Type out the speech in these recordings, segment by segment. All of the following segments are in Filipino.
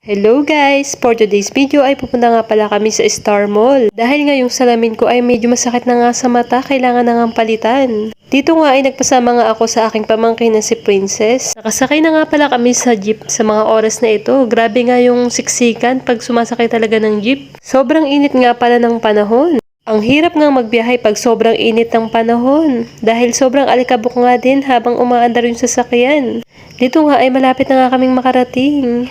Hello guys! For today's video ay pupunta nga pala kami sa Star Mall. Dahil nga yung salamin ko ay medyo masakit na nga sa mata, kailangan na nga palitan. Dito nga ay nagpasama nga ako sa aking pamangkin na si Princess. Nakasakay na nga pala kami sa jeep sa mga oras na ito. Grabe nga yung siksikan pag sumasakay talaga ng jeep. Sobrang init nga pala ng panahon. Ang hirap nga magbiyahe pag sobrang init ng panahon. Dahil sobrang alikabok nga din habang umaandar yung sasakyan. Dito nga ay malapit na nga kaming makarating.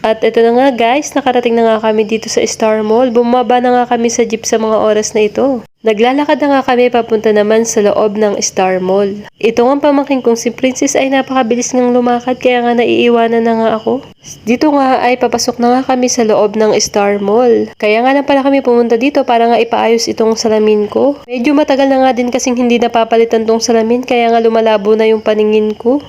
At ito na nga guys, nakarating na nga kami dito sa Star Mall. Bumaba na nga kami sa jeep sa mga oras na ito. Naglalakad na nga kami papunta naman sa loob ng Star Mall. Ito nga pamangkin kong si Princess ay napakabilis ngang lumakad kaya nga naiiwanan na nga ako. Dito nga ay papasok na nga kami sa loob ng Star Mall. Kaya nga lang pala kami pumunta dito para nga ipaayos itong salamin ko. Medyo matagal na nga din kasing hindi napapalitan tong salamin kaya nga lumalabo na yung paningin ko.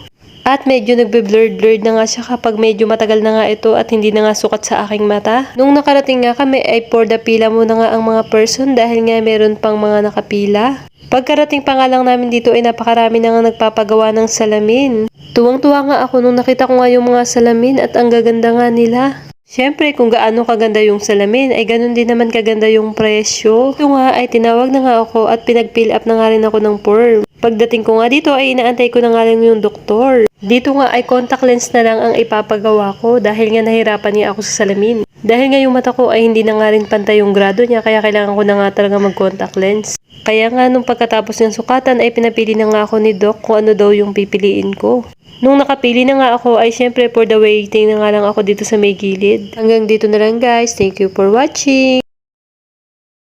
At medyo nagbe-blurred na nga siya kapag medyo matagal na nga ito at hindi na nga sukat sa aking mata. Nung nakarating nga kami ay for the pila muna nga ang mga person dahil nga meron pang mga nakapila. Pagkarating pa nga lang namin dito ay napakarami na nga nagpapagawa ng salamin. Tuwang-tuwa nga ako nung nakita ko nga yung mga salamin at ang gaganda nga nila. Siyempre, kung gaano kaganda yung salamin, ay ganun din naman kaganda yung presyo. Ito nga ay tinawag na nga ako at pinag-fill up na nga rin ako ng form. Pagdating ko nga dito ay inaantay ko na nga lang yung doktor. Dito nga ay contact lens na lang ang ipapagawa ko dahil nga nahirapan niya ako sa salamin. Dahil nga yung mata ko ay hindi na nga rin pantay yung grado niya kaya kailangan ko na nga talaga mag-contact lens. Kaya nga nung pagkatapos ng sukatan ay pinapili na nga ako ni Doc kung ano daw yung pipiliin ko. Nung nakapili na nga ako ay syempre for the waiting na nga lang ako dito sa may gilid. Hanggang dito na lang guys. Thank you for watching.